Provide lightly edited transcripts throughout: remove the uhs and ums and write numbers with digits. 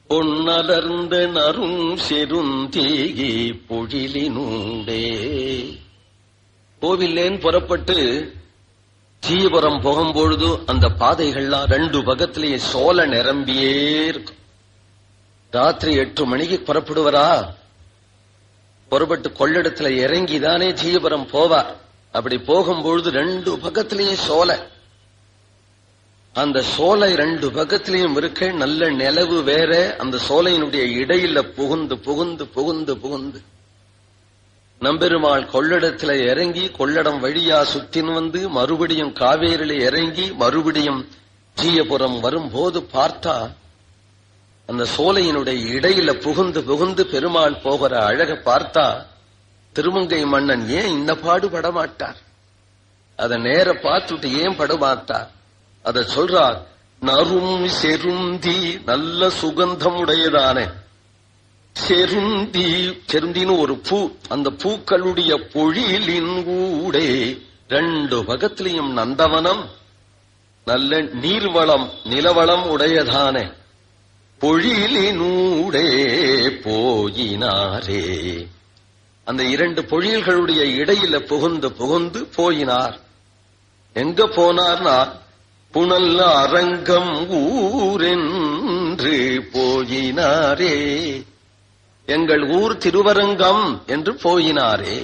பொன்னலர்ந்த நரும் செருந்தீகி பொழிலினூடே. கோவில்லேன் புறப்பட்டு ஜீயபுரம் போகும்பொழுது அந்த பாதைகள்லாம் ரெண்டு பக்கத்திலேயே சோலை நிரம்பியே இருக்கும். ராத்திரி 8 மணிக்கு புறப்படுவரா, புறப்பட்டு கொள்ளிடத்துல இறங்கிதானே ஜீயபுரம் போவார். அப்படி போகும்பொழுது ரெண்டு பக்கத்திலேயே சோலை. அந்த சோலை ரெண்டு பக்கத்திலையும் இருக்க நல்ல நிலவு வேற. அந்த சோலையினுடைய இடையில புகுந்து புகுந்து புகுந்து புகுந்து நம்பெருமாள் கொள்ளிடத்துல இறங்கி கொள்ளிடம் வழியா சுத்தின் வந்து மறுபடியும் காவேரியில இறங்கி மறுபடியும் ஜீயபுரம் வரும்போது பார்த்தா அந்த சோலையினுடைய இடையில புகுந்து புகுந்து பெருமாள் போகிற அழக பார்த்தா திருமங்கை மன்னன் ஏன் இந்த பாடு படமாட்டார்? அத நேர பார்த்துட்டு ஏன் படமாட்டார்? அத சொல்றார். நரும் செருந்தி, நல்ல சுகந்தம் உடையதானே செருந்தி. செருந்தின்னு ஒரு பூ. அந்த பூக்களுடைய பொழிலின் ஊடே ரெண்டு பக்கத்திலையும் நந்தவனம், நல்ல நீர்வளம் நிலவளம் உடையதானே பொழிலினூடே போயினாரே. அந்த இரண்டு பொழில்களுடைய இடையில புகுந்து புகுந்து போயினார். எங்க போனார்னா புனல்ல அரங்கம் ஊரென்று போயினாரே. எங்கள் ஊர் திருவரங்கம் என்று போயினாரே.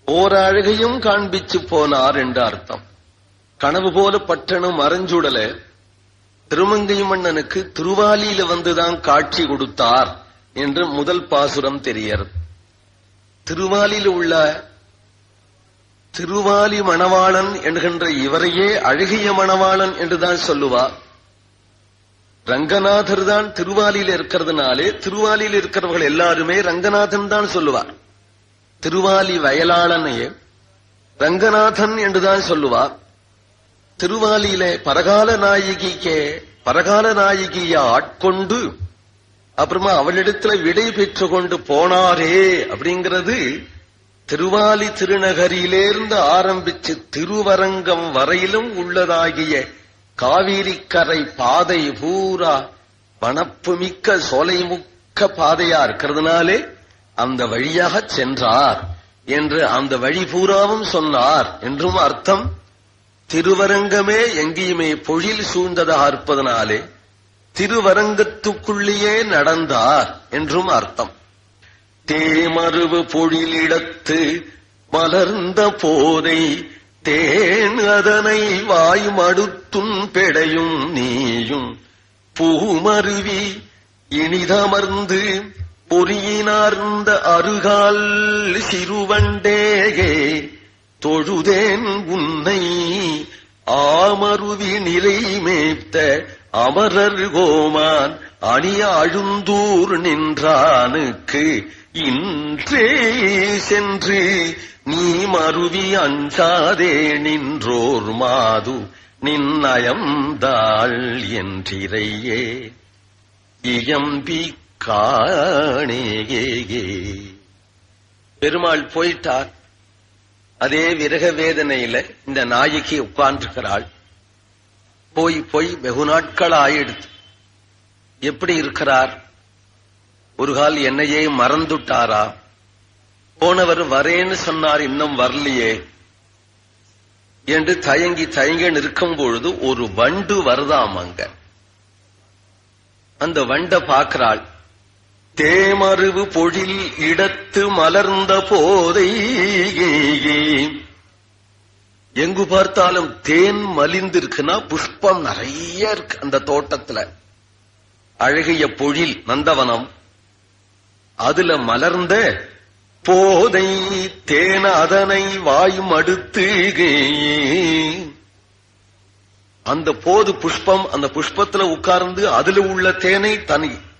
ஓர் அழகையும் காண்பிச்சு போனார் என்று அர்த்தம். கனவு போல பட்டணம் மறைஞ்சுடல திருமங்கை மன்னனுக்கு திருவாலியில வந்துதான் காட்சி கொடுத்தார் என்று முதல் பாசுரம் தெரிகிறது. திருவாலியில் உள்ள திருவாலி மணவாளன் என்கின்ற இவரையே அழகிய மணவாளன் என்றுதான் சொல்லுவார். ரங்கநாதர் தான் திருவாலியில் இருக்கிறதுனாலே திருவாலியில் இருக்கிறவர்கள் எல்லாருமே ரங்கநாதன் தான் சொல்லுவார். திருவாலி வயலாளனையே ரங்கநாதன் என்றுதான் சொல்லுவார். திருவாலியிலே பரகால நாயகியை ஆட்கொண்டு அப்புறமா அவளிடத்துல விடை பெற்று கொண்டு போனாரே அப்படிங்கிறது திருவாலி திருநகரியிலிருந்து ஆரம்பிச்சு திருவரங்கம் வரையிலும் உள்ளதாகிய காவிரிக்கரை பாதை பூரா வனப்பு மிக்க சோலை முக்க பாதையா இருக்கிறதுனாலே அந்த வழியாக சென்றார் என்று அந்த வழி பூராவும் சொன்னார் என்றும் அர்த்தம். திருவரங்கமே எங்கேயுமே பொழில் சூழ்ந்ததாக இருப்பதனாலே திருவரங்கத்துக்குள்ளேயே நடந்தார் என்றும் அர்த்தம். தேமருவு பொழிலிடத்து மலர்ந்த போதை தேன் அதனை வாய் மடுத்துன் பெடையும் நீயும் பூமருவி இனிதமர்ந்து பொறியினார்ந்த அருகால் சிறுவண்டேகே தொழுதேன் உன்னை ஆமருவி நிலை மேய்த்த அமரர் கோமான் அணி அழுந்தூர் நின்றானுக்கு இன்றே சென்று நீ மருவி அஞ்சாதே நின்றோர் மாது நின்னயம்தாள் என்றிரையே இயம்பி காணேயே. பெருமாள் போயிட்டார். அதே விரக வேதனையில இந்த நாயகி உட்கார்ந்திருக்கிறாள். போய் போய் வெகு நாட்கள் ஆயிடுது. எப்படி இருக்கிறார்? ஒரு கால் என்னையே மறந்துட்டாரா? போனவர் வரேன்னு சொன்னார், இன்னும் வரலையே என்று தயங்கி தயங்கி நிற்கும் பொழுது ஒரு வண்டு வருதாம் அங்க. அந்த வண்ட பார்க்கிறாள். தேமருவு பொழில் இடத்து மலர்ந்த போதை எங்கு பார்த்தாலும் தேன் மலிந்திருக்குன்னா புஷ்பம் நிறைய இருக்கு அந்த தோட்டத்துல. அழகிய பொழில் நந்தவனம், அதுல மலர்ந்த போதை தேன அதனை வாயும் அடுத்து அந்த போது புஷ்பம், அந்த புஷ்பத்துல உட்கார்ந்து அதுல உள்ள தேனை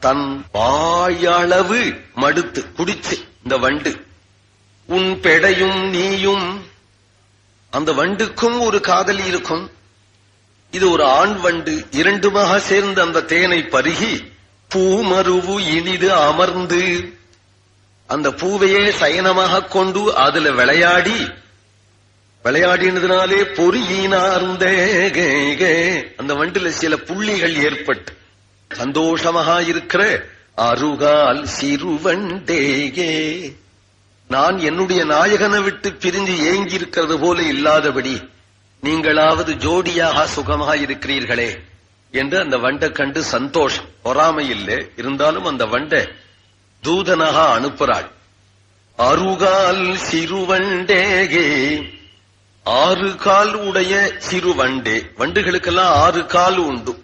தன் வாயளவு மடுத்து குடிச்சு இந்த வண்டு. உன் பெடையும் நீயும், அந்த வண்டுக்கும் ஒரு காதலி இருக்கும். இது ஒரு ஆண் வண்டு. இரண்டுமாக சேர்ந்து அந்த தேனை பருகி பூமருவு இனிது அமர்ந்து அந்த பூவையே சயனமாக கொண்டு அதுல விளையாடினதுனாலே பொறியினார்ந்த அந்த வண்டுல சில புள்ளிகள் ஏற்பட்டு சந்தோஷமாக இருக்கிற அருகால் சிறுவண்டேயே. நான் என்னுடைய நாயகனை விட்டு பிரிஞ்சு ஏங்கி இருக்கிறது போல இல்லாதபடி நீங்களாவது ஜோடியாக சுகமாக இருக்கிறீர்களே என்று அந்த வண்டை கண்டு சந்தோஷம், பொறாமை இல்லை. இருந்தாலும் அந்த வண்டை தூதனாக அனுப்புறாள். அருகால் சிறுவண்டேகே, 6 கால் உடைய சிறுவண்டே. வண்டுகளுக்கெல்லாம் 6 கால் உண்டு.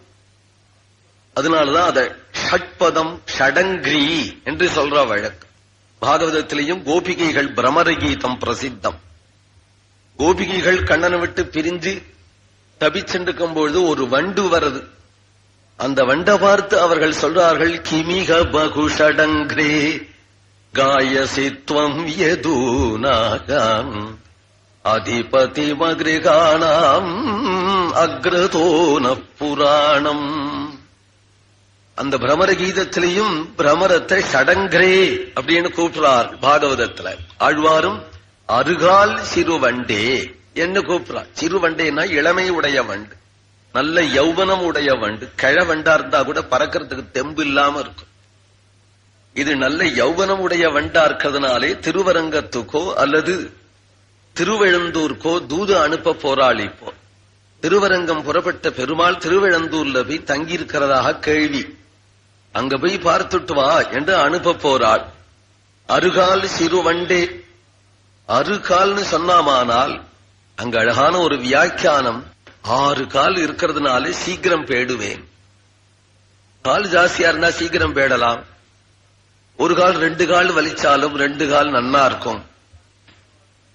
அதனாலதான் அத ஷட்பதம் ஷடங்கிரி என்று சொல்ற வழக்கு. பாகவதத்திலையும் கோபிகைகள் பிரமர கீதம் பிரசித்தம். கோபிகைகள் கண்ணனை விட்டு பிரிஞ்சு தபிச்சென்றுக்கும் பொழுது ஒரு வண்டு வருது. அந்த வண்டை பார்த்து அவர்கள் சொல்றார்கள், கிமிக பகுஷடங்கிரே காயசித்வம் யதூனாகம் அதிபதி மகிருகாணாம் அக்ரதோன புராணம். அந்த பிரமர கீதத்திலையும் பிரமரத்தை ஷடங்கிரே அப்படின்னு கூப்பிடுறார். பாகவதத்துல ஆழ்வாரும் அருகால் சிறுவண்டே என்று கூப்பிடுறார். சிறுவண்டேனா இளமை உடைய வண்டு, நல்ல யௌவனம் உடைய வண்டு. கிழ வண்டா இருந்தா கூட பறக்கிறதுக்கு தெம்பு இல்லாம இருக்கும். இது நல்ல யௌவனம் உடைய வண்டா இருக்கிறதுனாலே திருவரங்கத்துக்கோ அல்லது திருவெழுந்தூருக்கோ தூது அனுப்ப போராள். இப்போ திருவரங்கம் புறப்பட்ட பெருமாள் திருவெழுந்தூர்ல போய் தங்கி இருக்கிறதாக கேள்வி. அங்க போய் பார்த்துட்டு வா என்று அனுப்ப போராள். அருகால் சிறுவண்டே, அருகால்னு சொன்னாமானால் அங்க அழகான ஒரு வியாக்கியானம். 6 கால் இருக்கிறதுனால சீக்கிரம் பேடுவேன். கால் ஜாஸ்தியா இருந்தா சீக்கிரம் பேடலாம். ஒரு கால் 2 கால் வலிச்சாலும் 2 கால் நன்னா இருக்கும்.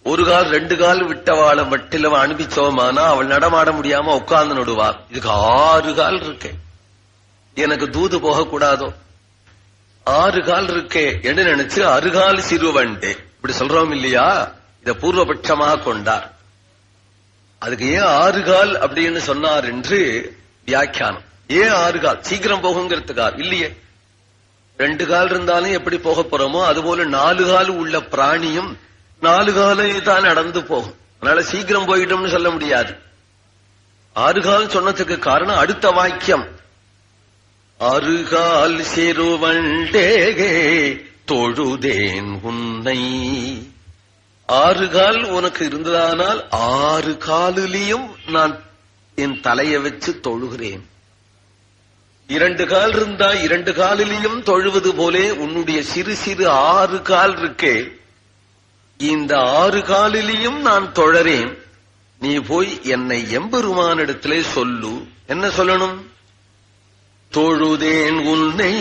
ஒரு கால் 2 கால் விட்டவாள வட்டில அனுப்பிச்சோமானா அவள் நடமாட முடியாம உட்கார்ந்து நடுவாள். இதுக்கு 6 கால் இருக்கே, எனக்கு தூது போகக்கூடாதோ? 6 கால் இருக்கே என்று நினைச்சு அருகால் சிறுவண்டே இப்படி சொல்றோம் இல்லையா? இத பூர்வபட்சமாக கொண்டார். அதுக்கு ஏன் 6 கால் அப்படின்னு சொன்னார் என்று வியாக்கியானம். ஏன் 6 கால்? சீக்கிரம் போகுங்கிறதுக்கா? இல்லையே. 2 கால் இருந்தாலும் எப்படி போக போறோமோ அதுபோல 4 கால் உள்ள பிராணியும் 4 காலை தான் நடந்து போகும். அதனால சீக்கிரம் போயிட்டோம்னு சொல்ல முடியாது. 6 கால் சொன்னதுக்கு காரணம் அடுத்த வாக்கியம். அருகால் சிறுவண்டேகே தொழுதேன் உன்னை. 6 கால் உனக்கு இருந்ததானால் 6 காலிலையும் நான் என் தலையை வச்சு தொழுகிறேன். 2 கால் இருந்தா 2 காலிலையும் தொழுவது போலே உன்னுடைய சிறு சிறு 6 கால் இருக்கே, இந்த 6 காலிலையும் நான் தொழறேன். நீ போய் என்னை எம்பெருமானிடத்திலே சொல்லு. என்ன சொல்லணும்? தொழுதேன் உன்னை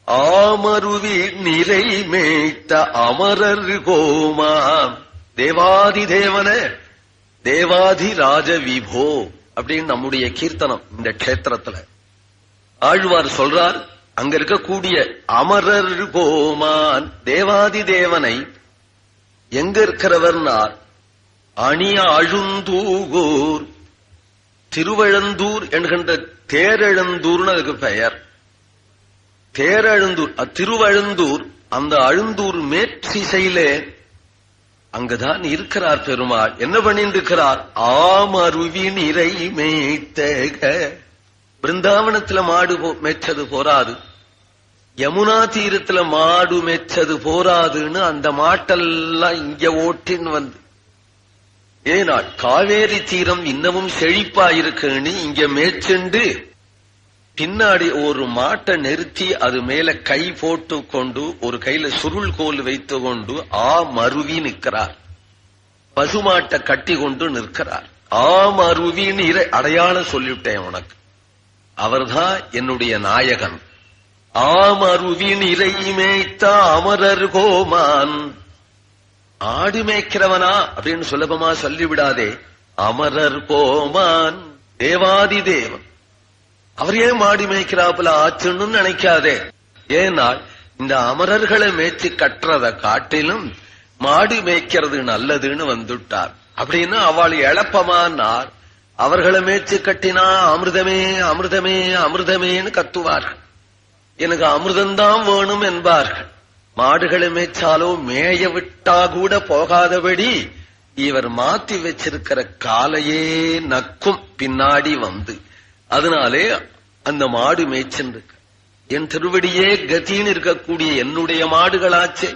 ஆமருவி நிறை மேய்த்த அமரர் கோமா. தேவாதி தேவன தேவாதி ராஜ விபோ அப்படின்னு நம்முடைய கீர்த்தனம். இந்த கஷேத்திரத்துல ஆழ்வார் சொல்றார், அங்க இருக்கக்கூடிய அமரர் கோமான் தேவாதி தேவனை எங்க இருக்கிறவர்னார்? அணிய அழுந்தூகூர் திருவெழுந்தூர் என்கின்ற தேரெழுந்தூர்னு அதுக்கு பெயர். தேரெழுந்தூர் திருவழுந்தூர், அந்த அழுந்தூர் மேற்றிசையிலே அங்குதான் இருக்கிறார் பெருமாள். என்ன பண்ணிட்டு இருக்கிறார்? ஆமருவி நிறை மேய்த்தக. பிருந்தாவனத்துல மாடு மேய்ச்சது போராது, யமுனா தீரத்துல மாடு மேய்ச்சது போராதுன்னு அந்த மாட்டெல்லாம் இங்க ஓட்டின்னு வந்து, ஏனால் காவேரி தீரம் இன்னமும் செழிப்பா இருக்குன்னு இங்க மேய்ச்சுண்டு பின்னாடி ஒரு மாட்டை நிறுத்தி அது மேல கை போட்டு கொண்டு ஒரு கையில சுருள் கோல் வைத்து கொண்டு மருவி நிற்கிறார். பசுமாட்டை கட்டி கொண்டு நிற்கிறார். மருவின்னு அடையாளம் சொல்லிவிட்டேன் உனக்கு. அவர்தான் என்னுடைய நாயகன். மருவின் இறை மேய்த்த அமரர் கோமான். ஆடு மேய்க்கிறவனா அப்படின்னு சுலபமா சொல்லிவிடாதே. அமரர் கோமான் தேவாதி தேவன். அவர் ஏன் மாடு மேய்க்கிறாப்புல ஆச்சுன்னு நினைக்காதே. ஏனால் இந்த அமரர்களை மேய்ச்சி கட்டுறத காட்டிலும் மாடு மேய்க்கிறது நல்லதுன்னு வந்துட்டார். அப்படின்னு அவள் எழப்பமானார். அவர்களை மேய்ச்சி கட்டினா அமிர்தமே அமிர்தமே அமிர்தமேன்னு கத்துவார்கள். எனக்கு அமிர்தம்தான் வேணும் என்பார்கள். மாடுகளை மேய்ச்சாலோ மேய விட்டா கூட போகாதபடி இவர் மாத்தி வச்சிருக்கிற காலையே நக்கும் பின்னாடி வந்து. அதனாலே அந்த மாடு மேய்ச்சென்றிருக்க. என் திருவடியே கத்தின்னு இருக்கக்கூடிய என்னுடைய மாடுகளாச்சே.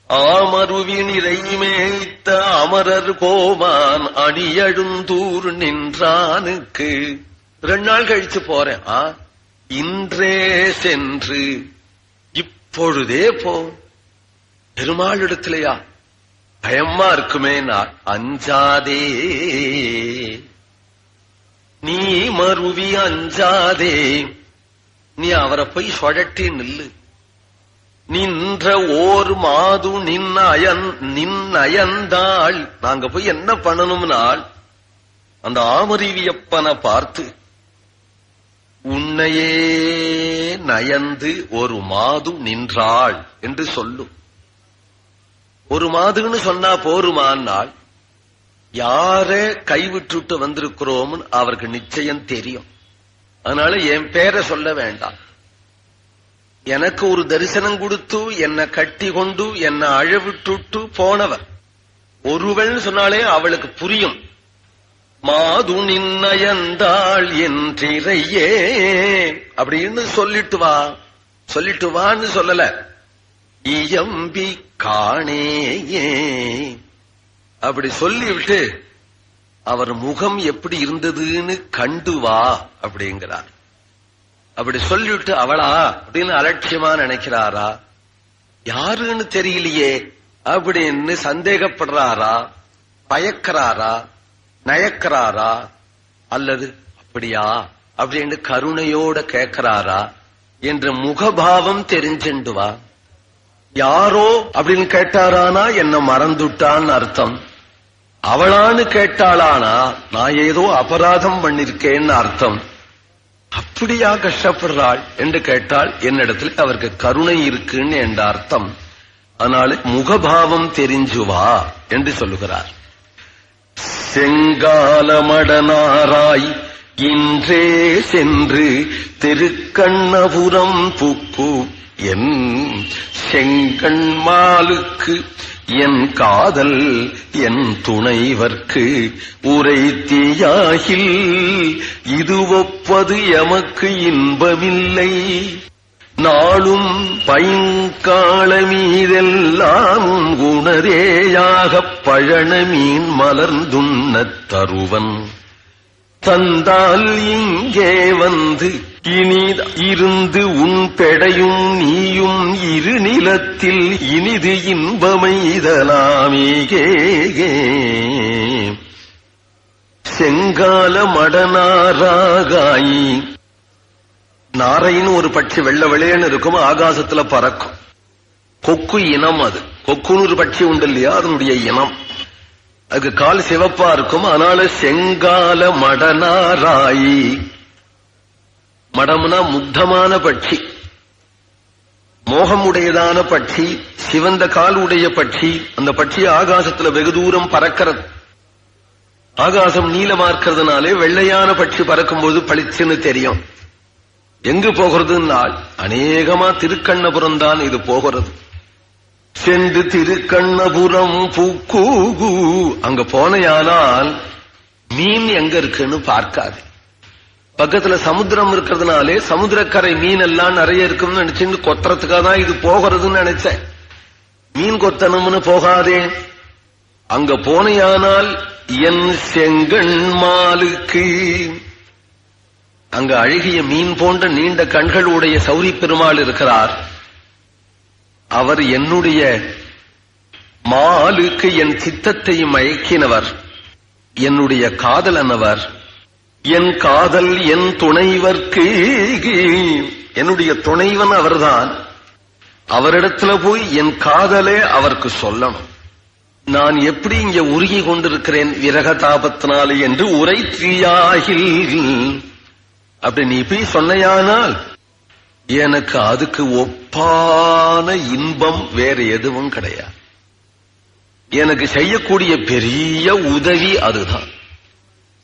ஆமருவின் இறை மேய்த்த அமரர் கோமான் அடியழுந்தூர் நின்றானுக்கு. 2 நாள் கழிச்சு போறேன். இன்றே சென்று இப்பொழுதே போ. பெருமாள் இடத்திலையா? பயமா இருக்குமே. நான் அஞ்சாதே, நீ மருவி அஞ்சாதே, நீ அவரை போய் சுழட்டி நில்லு. நின்ற ஓர் மாது நின்னயந்தாள். நாங்க போய் என்ன பண்ணணும்னால் அந்த ஆமருவியப்பனை பார்த்து உன்னையே நயந்து ஒரு மாது நின்றாள் என்று சொல்லும். ஒரு மாதுன்னு சொன்னா போருமானால் யார கைவிட்டுட்டு வந்திருக்கிறோம் அவருக்கு நிச்சயம் தெரியும். அதனால என் பேரை சொல்ல வேண்டாம். எனக்கு ஒரு தரிசனம் கொடுத்து என்னை கட்டி கொண்டு என்னை அழவிட்டுட்டு போனவர் ஒருவள் சொன்னாலே அவளுக்கு புரியும். மாது நின்னயந்தாள் என்றிறையே அப்படின்னு சொல்லிட்டு வான்னு சொல்லல. இயம்பி காணேயே அப்படி சொல்லிவிட்டு அவர் முகம் எப்படி இருந்ததுன்னு கண்டு வா அப்படிங்கிறார். அப்படி சொல்லிவிட்டு அவளா அப்படின்னு அலட்சியமா நினைக்கிறாரா, யாருன்னு தெரியலையே அப்படின்னு சந்தேகப்படுறாரா, பயக்கிறாரா, நயக்கிறாரா, அல்லது அப்படியா அப்படின்னு கருணையோட கேட்கிறாரா என்ற முகபாவம் தெரிஞ்சுண்டுவா. யாரோ அப்படின்னு கேட்டாரானா என்ன மறந்துட்டான்னு அர்த்தம். அவளான்னு கேட்டாளானா நான் ஏதோ அபராதம் பண்ணிருக்கேன்னு அர்த்தம். அப்படியா கஷ்டப்படுறாள் என்று கேட்டால் என்னிடத்துல அவருக்கு கருணை இருக்குன்னு என்ற அர்த்தம். அதனால முகபாவம் தெரிஞ்சுவா என்று சொல்லுகிறார். செங்காலமடனாராய் இன்றே சென்று திருக்கண்ணபுரம் புக்கு என் செங்கண்மாலுக்கு என் காதல் என் துணைவர்க்கு உரைத்தியாகில் இது ஒப்பது எமக்கு இன்பமில்லை. நாளும் பைங்கால மீதெல்லாம் குணரேயாகப் பழன மீன் மலர்ந்துண்ணத் தருவன் தந்தால் இங்கே வந்து இனி இருந்து உன் பெடையும் நீயும் இரு நிலத்தில் இனிது இன்பமைதலாமேகே. செங்கால மடனாராகாயி. நாரைன்னு ஒரு பட்சி வெள்ள வெளையன்னு இருக்கும், ஆகாசத்துல பறக்கும். கொக்கு இனம் அது. கொக்குன்னு ஒரு பட்சி உண்டு இல்லையா, அதனுடைய இனம். அதுக்கு கால் சிவப்பா இருக்கும். அதனால செங்கால மடனாராயி. மடம்னா முக்தமான பட்சி, மோகம் உடையதான பட்சி, சிவந்த கால் உடைய பட்சி. அந்த பட்சி ஆகாசத்துல வெகு தூரம் பறக்கிறது. ஆகாசம் நீளமா இருக்கிறதுனாலே வெள்ளையான பட்சி பறக்கும்போது பளிச்சுன்னு தெரியும். எங்கு போகிறதுனால் அநேகமா திருக்கண்ணபுரம் தான் இது போகிறது. சென்று திருக்கண்ணபுரம் பூக்கூ. அங்க போனையானால் மீன் எங்க இருக்குன்னு பார்க்காது. பக்கத்துல சமுத்திரம் இருக்கிறதுனாலே சமுத்திரக்கரை மீன் எல்லாம் நிறைய இருக்குன்னு நினைச்சு கொத்துறதுக்காக தான் இது போகிறதுன்னு நினைச்சேன். மீன் கொத்தணும்னு போகாதே. அங்க போனையானால் என் செங்கண்மாலுக்கு. அங்க அழகிய மீன் போன்ற நீண்ட கண்களுடைய சௌரி பெருமாள் இருக்கிறார். அவர் என்னுடைய மாலுக்கு என் சித்தத்தை மயக்கினவர், என்னுடைய காதலனவர். என் காதல் என் துணைவர்க்கு. என்னுடைய துணைவன் அவர்தான். அவரிடத்துல போய் என் காதலே அவருக்கு சொல்லணும். நான் எப்படி இங்க உருகி கொண்டிருக்கிறேன் விரக தாபத்தினாலே என்று உரைத்தியாகில். அப்படி நீ போய் சொன்னையானால் எனக்கு அதுக்கு ஒப்பான இன்பம் வேற எதுவும் கிடையாது. எனக்கு செய்யக்கூடிய பெரிய உதவி அதுதான்.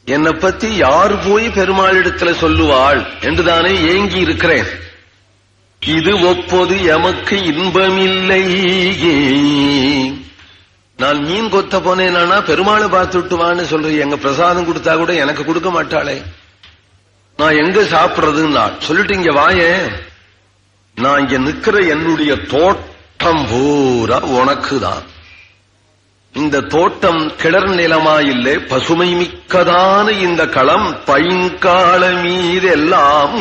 என்னை பத்தி யார் போய் பெருமாளிடத்துல சொல்லுவாள் என்றுதானே ஏங்கி இருக்கிறேன். இது ஒப்பது எமக்கு இன்பமில்லை. நான் மீன் கொத்த போனேனா பெருமாளை பார்த்துட்டுவான்னு சொல்றேன். எங்க பிரசாதம் கொடுத்தா கூட எனக்கு கொடுக்க மாட்டாளே. நான் எங்க சாப்பிடுறதுன்னு சொல்லிட்டு இங்க வாயேன். நான் இங்க நிக்கிற என்னுடைய தோட்டம் பூரா உனக்குதான். இந்த தோட்டம் கிளர் நிலமா இல்லை, பசுமை மிக்கதான இந்த களம் பைங்கால மீதெல்லாம்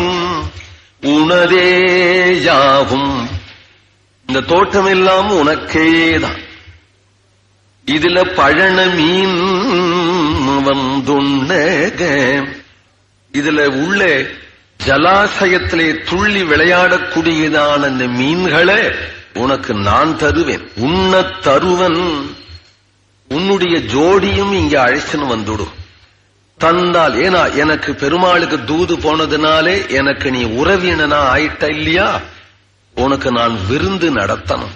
உனதேயாகும். இந்த தோட்டம் எல்லாம் உனக்கேதான். இதுல பழன மீன் வந்துண்ணக, இதுல உள்ள ஜலாசயத்திலே துள்ளி விளையாடக்கூடியதான அந்த மீன்களை உனக்கு நான் தருவேன். உன்ன தருவன். உன்னுடைய ஜோடியும் இங்க அழைச்சுன்னு வந்துடும் தந்தால். ஏன்னா எனக்கு பெருமாளுக்கு தூது போனதுனாலே எனக்கு நீ உறவினனா ஆயிட்ட இல்லையா, உனக்கு நான் விருந்து நடத்தணும்.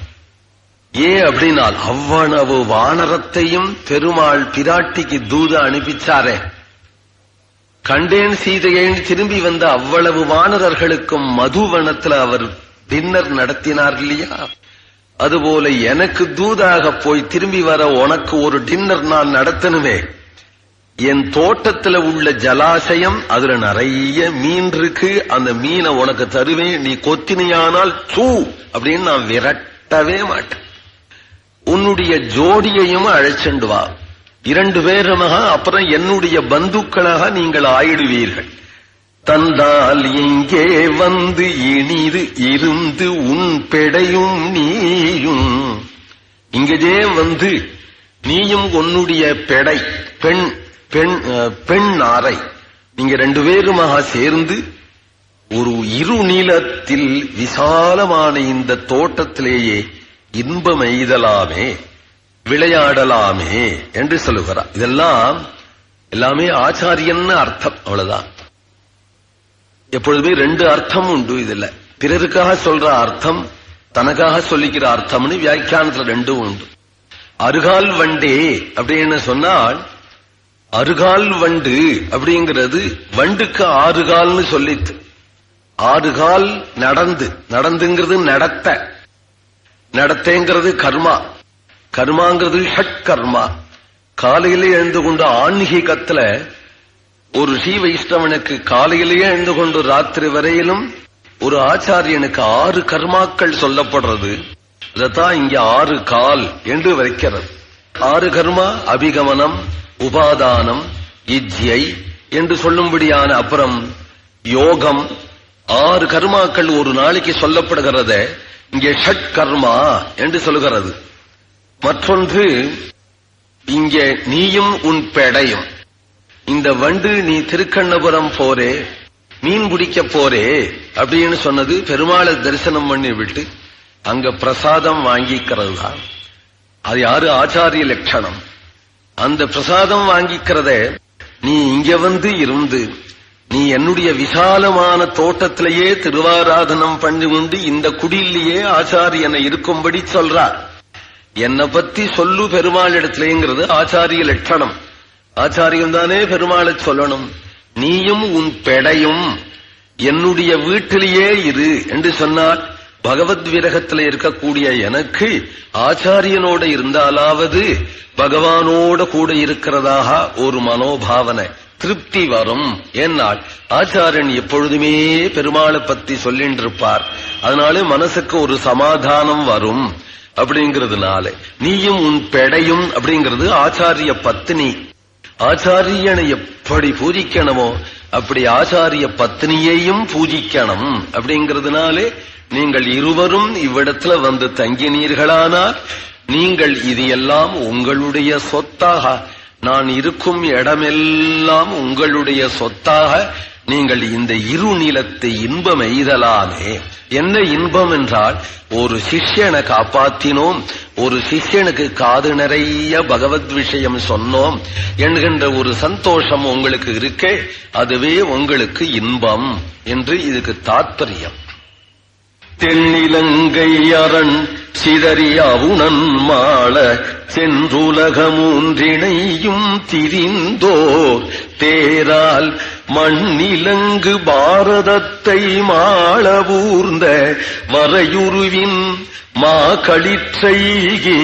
ஏன் அப்படின்னால் அவ்வளவு வானரத்தையும் பெருமாள் பிராட்டிக்கு தூது அனுப்பிச்சாரே. கண்டேன் சீதையேன்னு திரும்பி வந்த அவ்வளவு வானரர்களுக்கும் மதுவனத்துல அவர் டின்னர் நடத்தினார் இல்லையா. அதுபோல எனக்கு தூதாக போய் திரும்பி வர உனக்கு ஒரு டின்னர் நான் நடத்தணுமே. என் தோட்டத்துல உள்ள ஜலாசயம், அதுல நிறைய மீன் இருக்கு, அந்த மீனை உனக்கு தருவேன். நீ கொத்தினியானால் சூ அப்படின்னு நான் விரட்டவே மாட்டேன். உன்னுடைய ஜோடியையும் அழைச்சண்டு வா, 2 பேருமாக, அப்புறம் என்னுடைய பந்துக்களாக நீங்கள் ஆயிடுவீர்கள். தந்தால் இங்கே வந்து இனிது இருந்து உன் பெடையும் நீயும். இங்கே வந்து நீயும் உன்னுடைய பெடை பெண் நாரை, நீங்க 2 பேருமாக சேர்ந்து ஒரு இருநிலத்தில் விசாலமான இந்த தோட்டத்திலேயே இன்பம் எய்தலாமே, விளையாடலாமே என்று சொல்லுகிறார். இதெல்லாம் எல்லாமே ஆச்சாரியன் அர்த்தம், அவ்வளவுதான். எப்பொழுதுமே 2 அர்த்தம் உண்டு. இதுல பிறருக்காக சொல்ற அர்த்தம், தனக்காக சொல்லிக்கிற அர்த்தம்னு வியாக்கியானத்துல 2 உண்டு. அருகால் வண்டே அப்படின்னு சொன்னால், அருகால் வண்டு அப்படிங்கிறது வண்டுக்கு 6 கால்னு சொல்லித்து. 6 கால் நடந்துங்கிறது நடத்தேங்கிறது கர்மா, கர்மாங்கிறது ஷட் கர்மா. காலையிலே எழுந்து கொண்டு ஆன்மீகத்துல ஒரு ஸ்ரீ வைஷ்ணவனுக்கு காலையிலேயே எழுந்து கொண்டு ராத்திரி வரையிலும் ஒரு ஆச்சாரியனுக்கு 6 கர்மாக்கள் சொல்லப்படுறது. அதத்தான் இங்க 6 கால் என்று வைக்கிறது. 6 கர்மா அபிகமனம், உபாதானம், இஜ்யை என்று சொல்லும்படியான, அப்புறம் யோகம், 6 கர்மாக்கள் ஒரு நாளைக்கு சொல்லப்படுகிறத இங்கே ஷட் கர்மா என்று சொல்லுகிறது. மற்றொன்று இங்கே நீயும் உன் பெடையும். இந்த வண்டு நீ திருக்கண்ணபுரம் போரே, மீன் பிடிக்க போரே அப்படின்னு சொன்னது பெருமாளை தரிசனம் பண்ணி விட்டு அங்க பிரசாதம் வாங்கிக்கிறது தான். அது யாரு? ஆச்சாரிய லட்சணம். அந்த பிரசாதம் வாங்கிக்கிறத நீ இங்க வந்து இருந்து நீ என்னுடைய விசாலமான தோட்டத்திலேயே திருவாராதனம் பண்ணி கொண்டு இந்த குடியிலேயே ஆச்சாரியனை இருக்கும்படி சொல்றார். என்னை பத்தி சொல்லு பெருமாள் இடத்திலேங்கிறது ஆச்சாரிய லட்சணம். ஆச்சாரியம் தானே பெருமாளை சொல்லணும். நீயும் உன் பெடையும் என்னுடைய வீட்டிலேயே இரு என்று சொன்னால், பகவத் விரகத்தில் இருக்கக்கூடிய எனக்கு ஆச்சாரியனோட இருந்தாலாவது பகவானோட கூட இருக்கிறதாக ஒரு மனோபாவனை, திருப்தி வரும். என்னால் ஆச்சாரியன் எப்பொழுதுமே பெருமாளை பத்தி சொல்லிட்டு இருப்பார். அதனால மனசுக்கு ஒரு சமாதானம் வரும். அப்படிங்கிறதுனால நீயும் உன் பெடையும் அப்படிங்கிறது ஆச்சாரிய பத்னி. ஆச்சாரியனை எப்படி பூஜிக்கணுமோ அப்படி ஆச்சாரிய பத்னியையும் பூஜிக்கணும். அப்படிங்கிறதுனாலே நீங்கள் இருவரும் இவ்விடத்துல வந்து தங்கினீர்களானால் நீங்கள் இது எல்லாம் உங்களுடைய சொத்தாக, நான் இருக்கும் இடமெல்லாம் உங்களுடைய சொத்தாக நீங்கள் இந்த இருநிலத்தை இன்பம் எய்தலாமே. என்ன இன்பம் என்றால், ஒரு சிஷ்யனை காப்பாத்தினோம், ஒரு சிஷ்யனுக்கு காது நிறைய பகவத் விஷயம் சொன்னோம் என்கின்ற ஒரு சந்தோஷம் உங்களுக்கு இருக்கே, அதுவே உங்களுக்கு இன்பம் என்று இதுக்கு தாத்பரியம். தென்னிலங்கை அரண் சிதறியவுணன் மாள சென்றுலகமூன்றினையும் திரிந்தோர் தேரால் மண்ணிலங்கு பாரதத்தை மாளவூர்ந்த வரையுருவின் மாகளிற்றைகி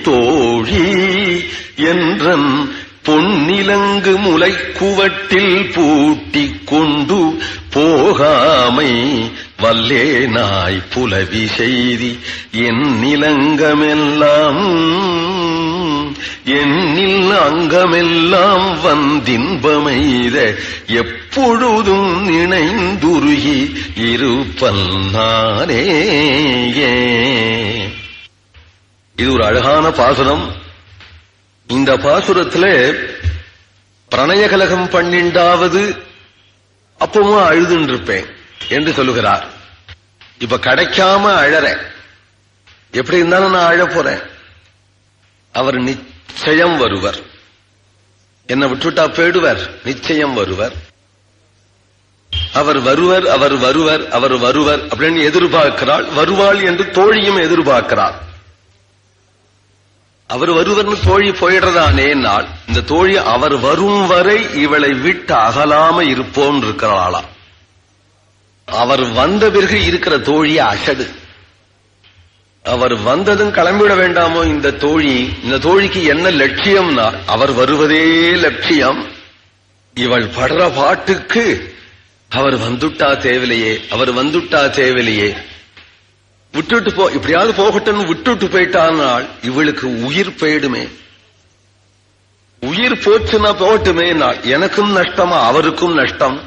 தோழி என்றன் பொன்னிலங்கு முளைக்குவட்டில் பூட்டிக் கொண்டு போகாமை வல்லே நாய் புலவி செய்தி என் நிலங்கமெல்லாம் என்னில் அங்கமெல்லாம் வந்தின்பமைத எப்பொழுதும் நினைந்துருகி இருப்பல் நானே. இது ஒரு அழகான பாசுரம். இந்த பாசுரத்திலே பிரணயகலகம் 12வது அப்பவும் அழுதுன்னு இருப்பேன் என்று சொல்லுகிறார். இப்ப கிடைக்காம அழறேன், எப்படி இருந்தாலும் நான் அழ போறேன். அவர் நிச்சயம் வருவர், என்னை விட்டுட்டா போயிடுவர், நிச்சயம் வருவர், அவர் வருவர், அவர் வருவர், அவர் வருவர் அப்படின்னு எதிர்பார்க்கிறாள். வருவாள் என்று தோழியும் எதிர்பார்க்கிறாள். அவர் வருவர்னு தோழி போயிடுறதானே நாள். இந்த தோழி அவர் வரும் வரை இவளை விட்டு அகலாம இருப்போம் இருக்கிறாளா. அவர் வந்த பிறகு இருக்கிற தோழிய அசடு. அவர் வந்ததும் கிளம்பிவிட வேண்டாமோ இந்த தோழி. இந்த தோழிக்கு என்ன லட்சியம்னா அவர் வருவதே லட்சியம். இவள் படுற பாட்டுக்கு அவர் வந்துட்டா தேவையிலையே, அவர் வந்துட்டா தேவையிலையே, விட்டுட்டு போ, இப்படியாவது போகட்டும் விட்டுட்டு போயிட்டானால் இவளுக்கு உயிர் போயிடுமே. உயிர் போச்சுன்னா போகட்டுமே, எனக்கும் நஷ்டமா அவருக்கும் நஷ்டம்.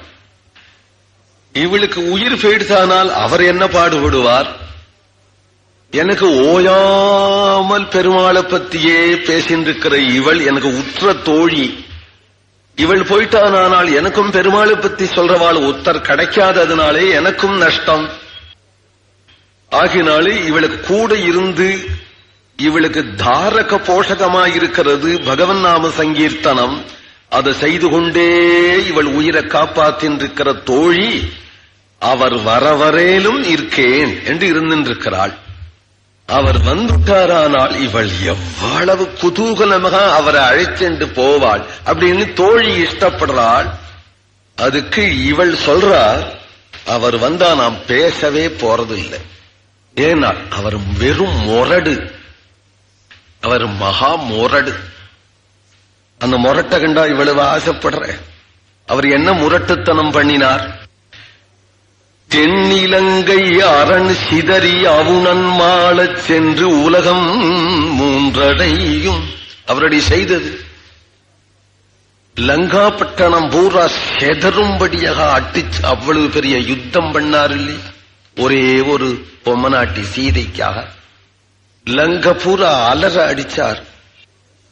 இவளுக்கு உயிர் போயிடுத்தானால் அவர் என்ன பாடுபடுவார். எனக்கு ஓயாமல் பெருமாளை பத்தியே பேசின்றிருக்கிற இவள் எனக்கு உற்ற தோழி. இவள் போயிட்டானால் எனக்கும் பெருமாளை பத்தி சொல்றவாள் ஒருத்தர் கிடைக்காததுனாலே எனக்கும் நஷ்டம். ஆகினாலே இவளுக்கு கூட இருந்து இவளுக்கு தாரக போஷகமாயிருக்கிறது பகவன் நாம சங்கீர்த்தனம். அதை செய்து கொண்டே இவள் உயிரை காப்பாற்றின்றிருக்கிற தோழி அவர் வரவரேலும் இருக்கேன் என்று இருந்திருக்கிறாள். அவர் வந்துட்டாரானால் இவள் எவ்வளவு குதூகலமாக அவரை அழைச்சென்று போவாள் அப்படின்னு தோழி இஷ்டப்படுறாள். அதுக்கு இவள் சொல்றார், அவர் வந்தா நாம் பேசவே போறது இல்லை. ஏன்னா அவர் வெறும் முரடு, அவர் மகா முரடு. அந்த முரட்டை கண்டா இவ்வளவு ஆசைப்படுற. அவர் என்ன முரட்டுத்தனம் பண்ணினார். தென்னிலங்கை அரண் சிதறி அவுணன் மாளச் சென்று உலகம் 3 அவருடைய செய்தது. லங்கா பட்டணம் பூரா செதறும்படியாக அட்டிச்சு அவ்வளவு பெரிய யுத்தம் பண்ணார் இல்லையா. ஒரே ஒரு பொம்மநாட்டி சீதைக்காக லங்க பூரா அலற அடிச்சார்.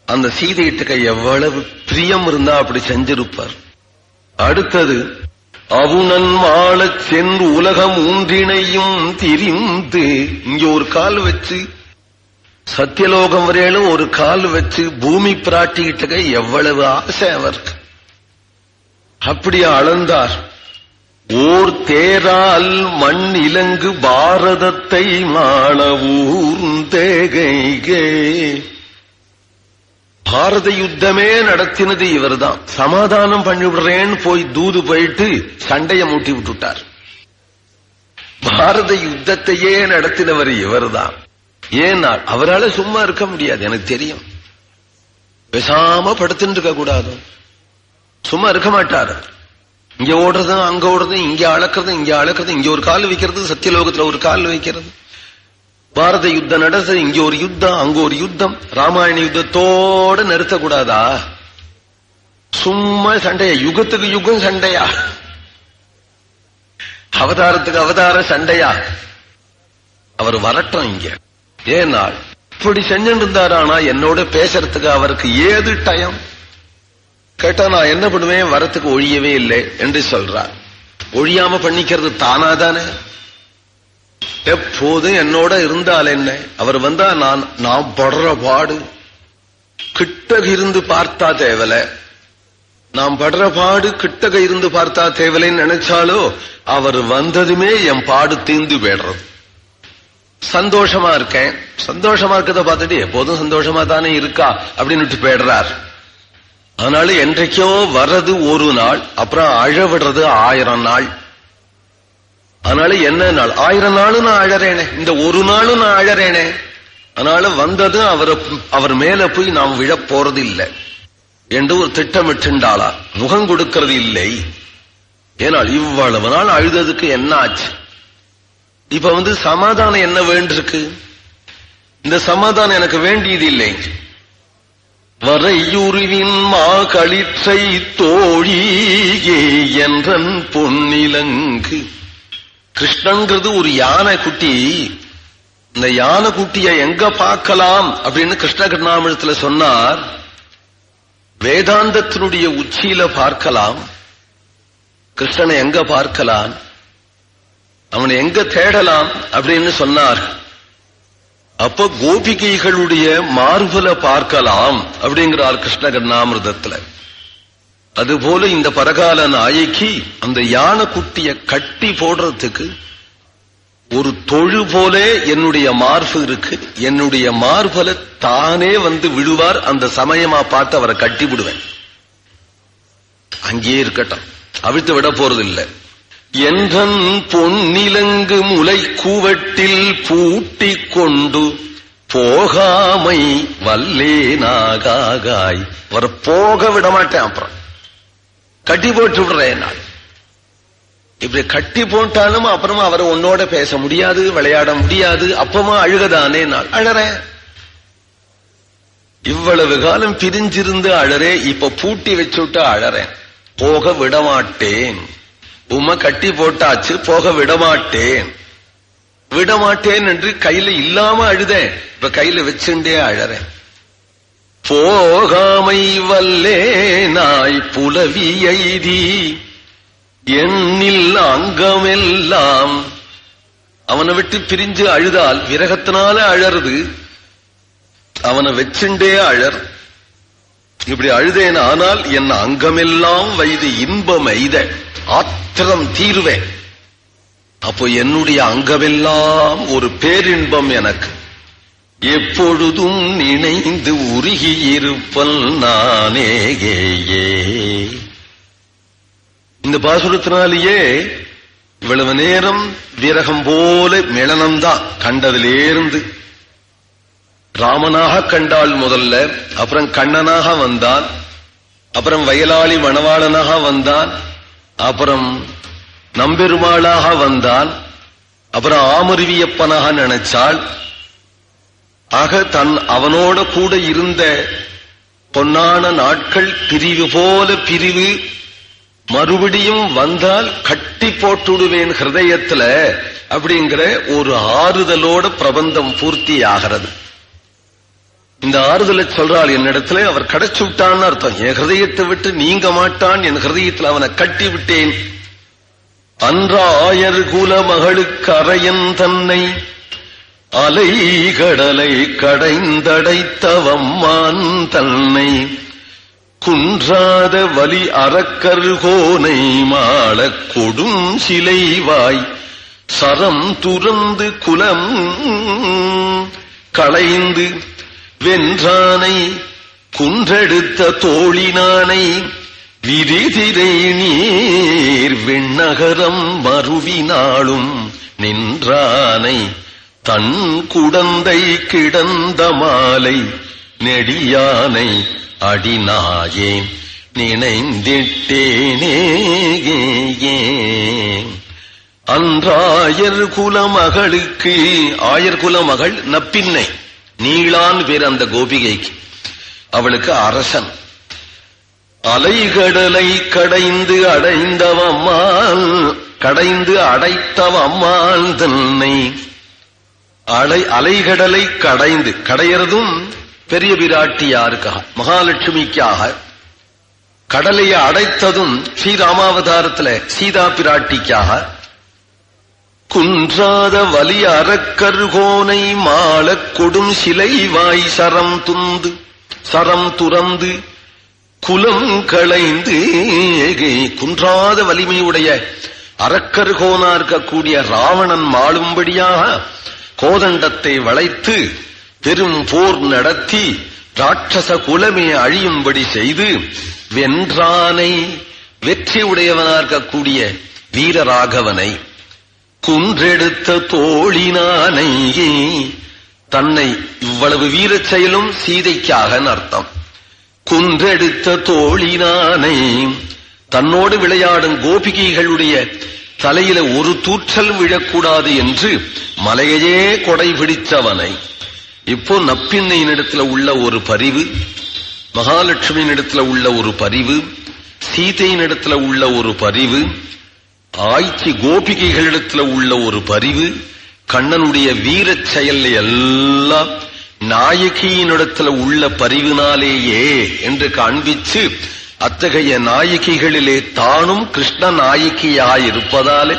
அந்த சீதையிட்ட எவ்வளவு பிரியம் இருந்தா அப்படி செஞ்சிருப்பார். அடுத்தது அவுணன் வாழச் சென்று உலகம் 3 திரிந்து இங்க ஒரு கால் வச்சு சத்தியலோகம் வரையிலும் ஒரு கால் வச்சு பூமி பிராட்டிக்கிட்ட எவ்வளவு ஆசை அவருக்கு. அப்படி அளந்தார். ஓர் தேரால் மண் இலங்கு பாரதத்தை மாள ஊர்ந்தேகை. பாரத யுத்தமே நடத்தினது இவர்தான். சமாதானம் பண்ணிவிடுறேன்னு போய் தூது போயிட்டு சண்டைய மூட்டி விட்டுட்டார். பாரத யுத்தத்தையே நடத்தினவர் இவர்தான். ஏன்னா அவரால் சும்மா இருக்க முடியாது, எனக்கு தெரியும். பேசாம படுத்துட்டு இருக்க கூடாது, சும்மா இருக்க மாட்டார். இங்க ஓடுறது அங்க ஓடுறது, இங்க அளக்கிறது இங்க அளக்கிறது, இங்க ஒரு கால் வைக்கிறது, சத்தியலோகத்துல ஒரு கால் வைக்கிறது. பாரத யுத்தம் நடந்தது, இங்க ஒரு யுத்தம் அங்க ஒரு யுத்தம். ராமாயண யுத்தத்தோட நிறுத்தக்கூடாதா? சும்மா சண்டையா, யுகத்துக்கு யுகம் சண்டையா, அவதாரத்துக்கு அவதார சண்டையா. அவர் வரட்டும் இங்க. ஏன்னா இப்படி செஞ்சுட்டு இருந்தாரானா என்னோட பேசுறதுக்கு அவருக்கு ஏது டைம் கேட்டா நான் என்ன பண்ணுவேன், வரத்துக்கு ஒழியவே இல்லை என்று சொல்றார். ஒழியாம பண்ணிக்கிறது தானாதானே. எப்போதும் என்னோட இருந்தால் என்ன, அவர் வந்தா நான் படுற பாடு கிட்டக இருந்து பார்த்தா தேவல. நாம் படுற பாடு கிட்டக இருந்து பார்த்தா தேவலைன்னு நினைச்சாலோ அவர் வந்ததுமே என் பாடு தீர்ந்து போயிடுறது. சந்தோஷமா இருக்கேன், சந்தோஷமா இருக்கத பார்த்துட்டு எப்போதும் சந்தோஷமா தானே இருக்கா அப்படின்னு போயிடுறார். அதனால என்றைக்கோ வர்றது ஒரு நாள், அப்புறம் அழ விடுறது 1000 நாள். அதனால என்ன நாள் 1000 நாளும் நான் அழறேனே, இந்த ஒரு நாளும் நான் அழறேனே. அதனால வந்தது அவர் மேல போய் நாம் விழ போறது இல்லை என்று ஒரு திட்டமிட்டுண்டாளா. முகம் கொடுக்கிறது இல்லை ஏனால் இவ்வளவு நாள் அழுததுக்கு என்ன ஆச்சு? இப்ப சமாதானம் என்ன வேண்டிருக்கு? இந்த சமாதானம் எனக்கு வேண்டியது இல்லை. வரையுருவின் மாகளிற்றை தோழியே என்றன் பொன்னிலங்கு. கிருஷ்ணன்கிறது ஒரு யானை குட்டி. இந்த யானை குட்டியை எங்க பார்க்கலாம் அப்படின்னு கிருஷ்ண கர்ணாமிரத்துல சொன்னார். வேதாந்தத்தினுடைய உச்சியில பார்க்கலாம். கிருஷ்ணனை எங்க பார்க்கலாம், அவனை எங்க தேடலாம் அப்படின்னு சொன்னார். அப்ப கோபிகைகளுடைய மார்புல பார்க்கலாம் அப்படிங்கிறார் கிருஷ்ண கர்ணாமிர்தத்துல. அதுபோல இந்த பரகால நாயகி அந்த யானை குட்டிய கட்டி போடுறதுக்கு ஒரு தொழு போல என்னுடைய மார்பு இருக்கு. என்னுடைய மார்புல தானே விழுவார். அந்த சமயமா பார்த்து அவரை கட்டி விடுவேன். அங்கேயே இருக்கட்டும், அவிழ்த்து விட போறதில்லை. என்றன் பொன்னிலங்கு முலை கூவட்டில் பூட்டி கொண்டு போகாமை வல்லேனாகாய். அவரை போக விட மாட்டேன். அப்புறம் கட்டி போட்டு விடுறேன். நான் இப்படி கட்டி போட்டாலும் அப்புறமா அவரை உன்னோட பேச முடியாது, விளையாட முடியாது. அப்பமா அழுகதானே நான் அழறேன். இவ்வளவு காலம் பிரிஞ்சிருந்து அழறே, இப்ப பூட்டி வச்சுட்டு அழறேன். போக விடமாட்டேன். உம்மை கட்டி போட்டாச்சு, போக விடமாட்டேன். விடமாட்டேன் என்று கையில இல்லாம அழுதேன், இப்ப கையில வச்சுட்டே அழறேன். போகாமை வல்லே நாய் புலவி எய்தி எண்ணில் அங்கமெல்லாம். அவனை விட்டு பிரிஞ்சு அழுதால் விரகத்தினால அழறது, அவனை வச்சுண்டே அழர். இப்படி அழுதேன். ஆனால் என் அங்கமெல்லாம் வைது இன்பம் எய்த ஆத்திரம் தீருவேன். அப்போ என்னுடைய அங்கமெல்லாம் ஒரு பேரின்பம் எனக்கு. எப்பொழுதும் நினைந்து உருகியிருப்பல் நானேயே. இந்த பாசுரத்தினாலேயே இவ்வளவு நேரம் விரகம் போல மிளனம்தான் கண்டதிலிருந்து. ராமனாக கண்டாள் முதல்ல, அப்புறம் கண்ணனாக வந்தான், அப்புறம் வயலாளி மணவாளனாக வந்தான், அப்புறம் நம்பெருமாளாக வந்தான், அப்புறம் ஆமருவியப்பனாக நினைச்சாள். ஆக அவனோட கூட இருந்த பொன்னான நாட்கள் பிரிவு போல பிரிவு. மறுபடியும் வந்தால் கட்டி போட்டுடுவேன் ஹிருதயத்துல அப்படிங்கிற ஒரு ஆறுதலோட பிரபந்தம் பூர்த்தி ஆகிறது. இந்த ஆறுதலை சொல்றாள் என்னிடத்துல. அவர் கிடைச்சு விட்டான்னு அர்த்தம். என் ஹிருதயத்தை விட்டு நீங்க மாட்டான், என் ஹிருதயத்தில் அவனை கட்டி விட்டேன். அன்றாயர் குல மகளுக்கு அரையன் தன்னை அலை கடலை கடைந்தடைத்தவம்மான் தன்னை குன்றாத வலி அறக்கர்கோனை மாள கொடும் சிலைவாய் சரம் துறந்து குலம் களைந்து வென்றானை குன்றெடுத்த தோழினானை விரிதிரை நீர் விண்ணகரம் மறுவினாளும் நின்றானை தன் குடந்தை கிடந்த மாலை நெடியானை அடிநாயேன் நினைந்திட்டேனே. அன்றாயர் குலமகளுக்கு, ஆயர் குலமகள் நப்பின்னை, நீளான் பேர் அந்த கோபிகைக்கு. அவளுக்கு அரசன். அலைகடலை கடைந்து அடைந்தவம்மாள், கடைந்து அடைத்தவம்மாள் தன்னை. அலைகடலை கடைந்து, கடையறதும் பெரிய பிராட்டியாருக்காக, மகாலட்சுமிக்காக. கடலையை அடைத்ததும் ஸ்ரீராமாவதாரத்துல சீதா பிராட்டிக்காக. குன்றாத வலி அறக்கர்கோனை மாள கொடும் சிலை வாய் சரம் துறந்து குலம் களைந்து. குன்றாத வலிமையுடைய அறக்கர்கோனா இருக்கக்கூடிய ராவணன் மாளும்படியாக கோதண்டத்தை வளைத்து பெரும் போர் நடத்தி ராட்சச குலமே அழியும்படி செய்து வென்றானை, வெற்றி உடையவனாக இருக்கக்கூடிய வீரராகவனை, குன்றெடுத்த தோழினானை. தன்னை இவ்வளவு வீரச் செயலும் சீதைக்காக அர்த்தம். குன்றெடுத்த தோழினானை தன்னோடு விளையாடும் கோபிகைகளுடைய தலையில ஒரு தூற்றல் விழக்கூடாது என்று மலையையே கொடை பிடித்தவனை இப்போ நப்பின்னையினிடத்துல உள்ள ஒரு பரிவு, மகாலட்சுமியினிடத்துல உள்ள ஒரு பரிவு, சீதையினிடத்துல உள்ள ஒரு பரிவு, ஆய்ச்சி கோபிகைகளிடத்துல உள்ள ஒரு பரிவு, கண்ணனுடைய வீரச் செயல் எல்லாம் நாயகியினிடத்துல உள்ள பரிவினாலேயே என்று காண்பிச்சு அத்தகைய நாயகிகளிலே தானும் கிருஷ்ண நாயகியாயிருப்பதாலே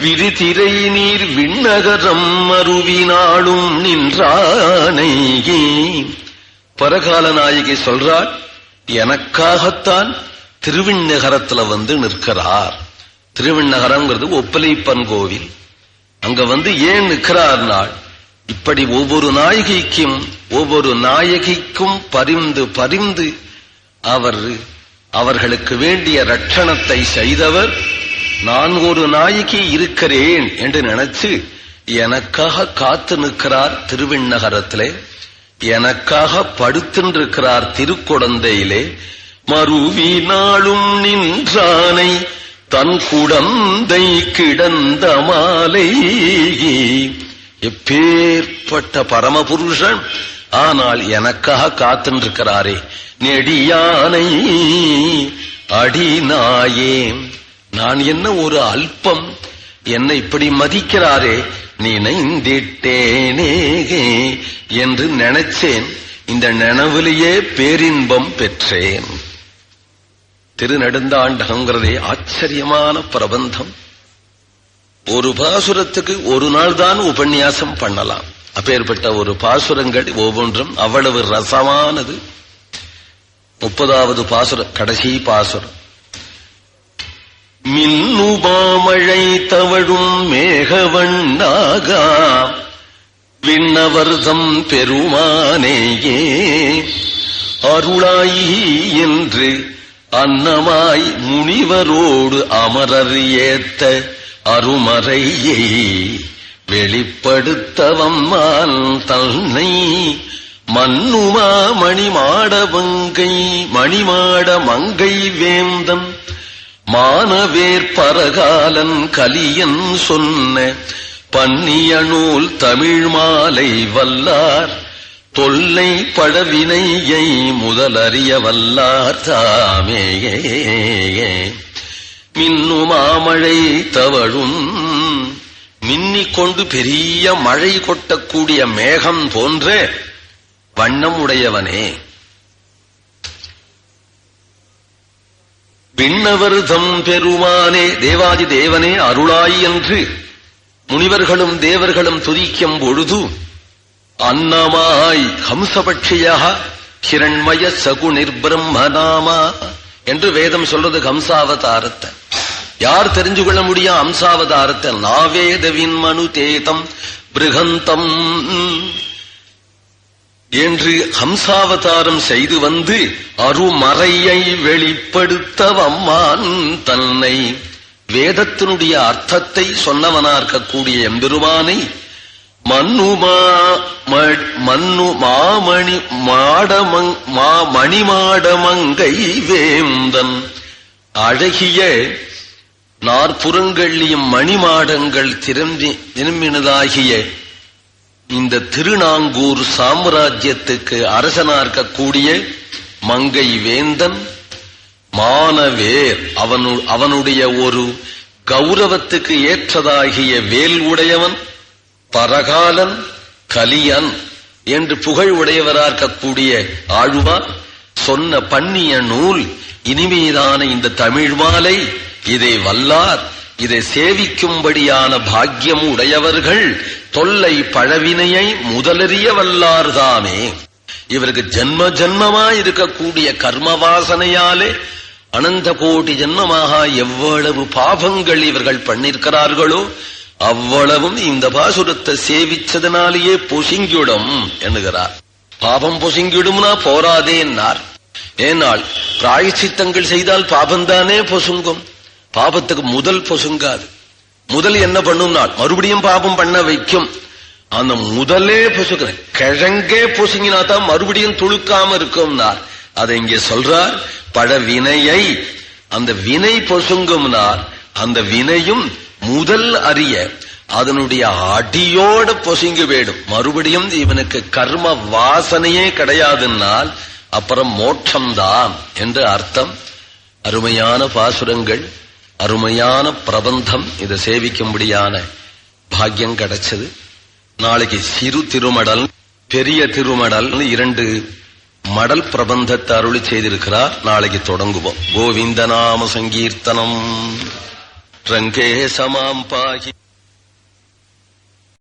விரிதிரை நீர் விண்ணகரம் அருவினாளும் நின்றானை. பரகால நாயகி சொல்றாள், எனக்காகத்தான் திருவிண்ணகரத்துல வந்து நிற்கிறார். திருவிண்ணகரம்ங்கிறது ஒப்பலைப்பன் கோவில். அங்க வந்து ஏன் நிற்கிறார்னால், இப்படி ஒவ்வொரு நாயகிக்கும் பரிந்து பரிந்து அவர்களுக்கு வேண்டிய ரட்சணத்தை செய்தவர். நான் ஒரு நாயகி இருக்கிறேன் என்று நினைச்சு எனக்காக காத்து நிற்கிறார் திருவிண்ணகரத்திலே, எனக்காக படுத்திருக்கிறார் திருக்குடந்தையிலே. மறுவினாளும் நின்றானை தன் குடந்தை கிடந்த மாலை. எப்பேற்பட்ட பரமபுருஷன், ஆனால் எனக்காக காத்திருக்கிறாரே. நெடியானை அடிநாயே, நான் என்ன ஒரு அல்பம், என்னை இப்படி மதிக்கிறாரே, நினைந்திட்டேனே என்று நினைச்சேன். இந்த நினைவிலேயே பேரின்பம் பெற்றேன். திருநெடுந்தாண்டகங்கிறதே ஆச்சரியமான பிரபந்தம். ஒரு பாசுரத்துக்கு ஒரு நாள் தான் உபன்யாசம் பண்ணலாம். அப்பேற்பட்ட ஒரு பாசுரங்கள் ஒவ்வொன்றும் அவ்வளவு ரசமானது. 30வது பாசுரம், கடைசி பாசுரம். மின்னுபாமழை தவழும் மேகவண்ணாகா விண்ணவர்தம் பெருமானேயே அருளாயி என்று அன்னமாய் முனிவரோடு அமரர் ஏத்த அருமறையை வெளிப்படுத்தவம்மான் தன்னை மன்னுமா மணிமாட மங்கை வேந்தன் மானவேற் பரகாலன் கலியன் சொன்ன பன்னிய நூல் தமிழ் மாலை வல்லார் தொல்லை பழவினையை முதலறிய வல்லார் தாமேயே. மின்னுமாமழை தவழும், மின்னிக்கொண்டு பெரிய மழை கொட்டக்கூடிய மேகம் போன்ற வண்ணம் உடையவனே. விண்ணவர்தம் பெருமானே, தேவாதி தேவனே அருளாய் என்று முனிவர்களும் தேவர்களும் துதிக்கும் பொழுது அன்னமாய் ஹம்சபட்சியா ஹிரண்மய சகுனிர் பிரம்மநாமா என்று வேதம் சொல்றது ஹம்சாவதாரத்தை. யார் தெரிஞ்சு கொள்ள முடியும் ஹம்சாவதாரத்தை? நாவேதவின் மனு தேதம் பிருகந்தம் என்று ஹம்சாவதாரம் செய்து வந்து அருமறையை வெளிப்படுத்தவம்மான் தன்னை, வேதத்தினுடைய அர்த்தத்தை சொன்னவனா இருக்கக்கூடிய எம்பெருமானை மணிமாடமங்கை வேந்தன், அழகிய நாற்புறங்கள்ளியும் மணிமாடங்கள் திரும்பினதாகிய இந்த திருநாங்கூர் சாம்ராஜ்யத்துக்கு அரசனார்க்கக்கூடிய மங்கை வேந்தன் மானவேர், அவனுடைய ஒரு கௌரவத்துக்கு ஏற்றதாகிய வேல் உடையவன், பரகாலன் கலியன் என்று புகழ் உடையவரார்க்கக்கூடிய ஆழ்வார் சொன்ன பண்ணிய நூல் இனிமைதான இந்த தமிழ் மாலை, இதை வல்லார், இதை சேவிக்கும்படியான பாக்கியம் உடையவர்கள் தொல்லை பழவினையை முதலறிய வல்லார்தாமே. இவருக்கு ஜன்ம ஜன்மமாய் இருக்கக்கூடிய கர்ம வாசனையாலே அனந்த கோடி ஜன்மமாக எவ்வளவு பாபங்கள் இவர்கள் பண்ணிருக்கிறார்களோ அவ்வளவும் இந்த பாசுரத்தை சேவிச்சதனாலேயே பொசுங்கிடும் என்கிறார். பாபம் பொசுங்கிடும்னா போராதே என்னார். ஏனால் பிராயச்சித்தங்கள் செய்தால் பாபம்தானே பொசுங்கும், பாபத்துக்கு முதல் பொசுங்காது. முதல் என்ன பண்ணும் நாள் மறுபடியும் பாபம் பண்ண வைக்கும். அந்த முதலே பொசுக்கிற கிழங்கே பொசுங்கினாதான் மறுபடியும் துளுக்காம இருக்கும். அதை இங்கே சொல்றார். பழவினையை அந்த வினை பொசுங்கும்னால் அந்த வினையும் முதல் அறிய அதனுடைய அடியோட பொசுங்கி வேடும். மறுபடியும் இவனுக்கு கர்ம வாசனையே கிடையாதுன்னால் அப்புறம் மோட்சம்தான் என்று அர்த்தம். அருமையான பாசுரங்கள், அருமையான பிரபந்தம். இதை சேவிக்கும்படியான பாக்கியம் கிடைச்சது. நாளைக்கு சிறு திருமடல், பெரிய திருமடல் 2 மடல் பிரபந்தத்தை அருளி செய்திருக்கிறார். நாளைக்கு தொடங்குவோம். கோவிந்த நாம சங்கீர்த்தனம் ரங்கே சமாம் பாகி.